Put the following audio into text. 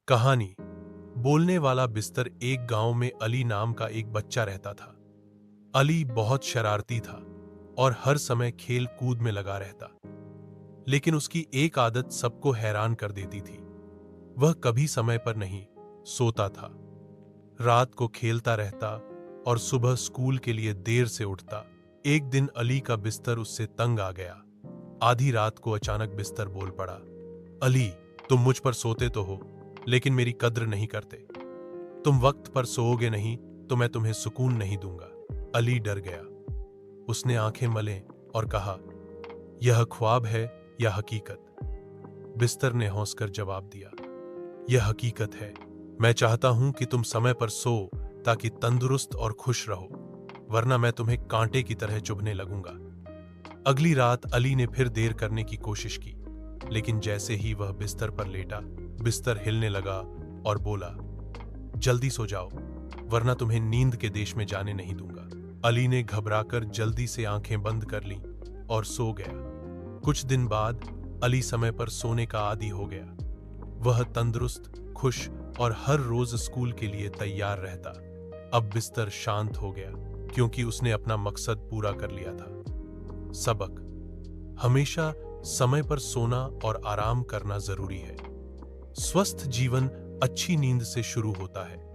कहानी। बोलने वाला बिस्तर। एक गांव में अली नाम का एक बच्चा रहता था। अली बहुत शरारती था और हर समय खेल कूद में लगा रहता। लेकिन उसकी एक आदत सबको हैरान कर देती थी। वह कभी समय पर नहीं सोता था। रात को खेलता रहता और सुबह स्कूल के लिए देर से उठता। एक दिन अली का बिस्तर उससे तंग आ गया। आधी रात को अचानक बिस्तर बोल पड़ा, अली, तुम मुझ पर सोते तो हो, लेकिन मेरी कद्र नहीं करते। तुम वक्त पर सोओगे नहीं तो मैं तुम्हें सुकून नहीं दूंगा। अली डर गया। उसने आंखें मले और कहा, यह ख्वाब है या हकीकत? बिस्तर ने हंसकर जवाब दिया, यह हकीकत है। मैं चाहता हूं कि तुम समय पर सो ताकि तंदुरुस्त और खुश रहो, वरना मैं तुम्हें कांटे की तरह चुभने लगूंगा। अगली रात अली ने फिर देर करने की कोशिश की, लेकिन जैसे ही वह बिस्तर पर लेटा, बिस्तर हिलने लगा और बोला, जल्दी सो जाओ, वरना तुम्हें नींद के देश में जाने नहीं दूंगा। अली ने घबराकर जल्दी से आंखें बंद कर लीं और सो गया। कुछ दिन बाद अली समय पर सोने का आदी हो गया। वह तंदुरुस्त, खुश और हर रोज स्कूल के लिए तैयार रहता। अब बिस्तर शांत हो गया क्योंकि उसने अपना मकसद पूरा कर लिया था। सबक: हमेशा समय पर सोना और आराम करना जरूरी है। स्वस्थ जीवन अच्छी नींद से शुरू होता है।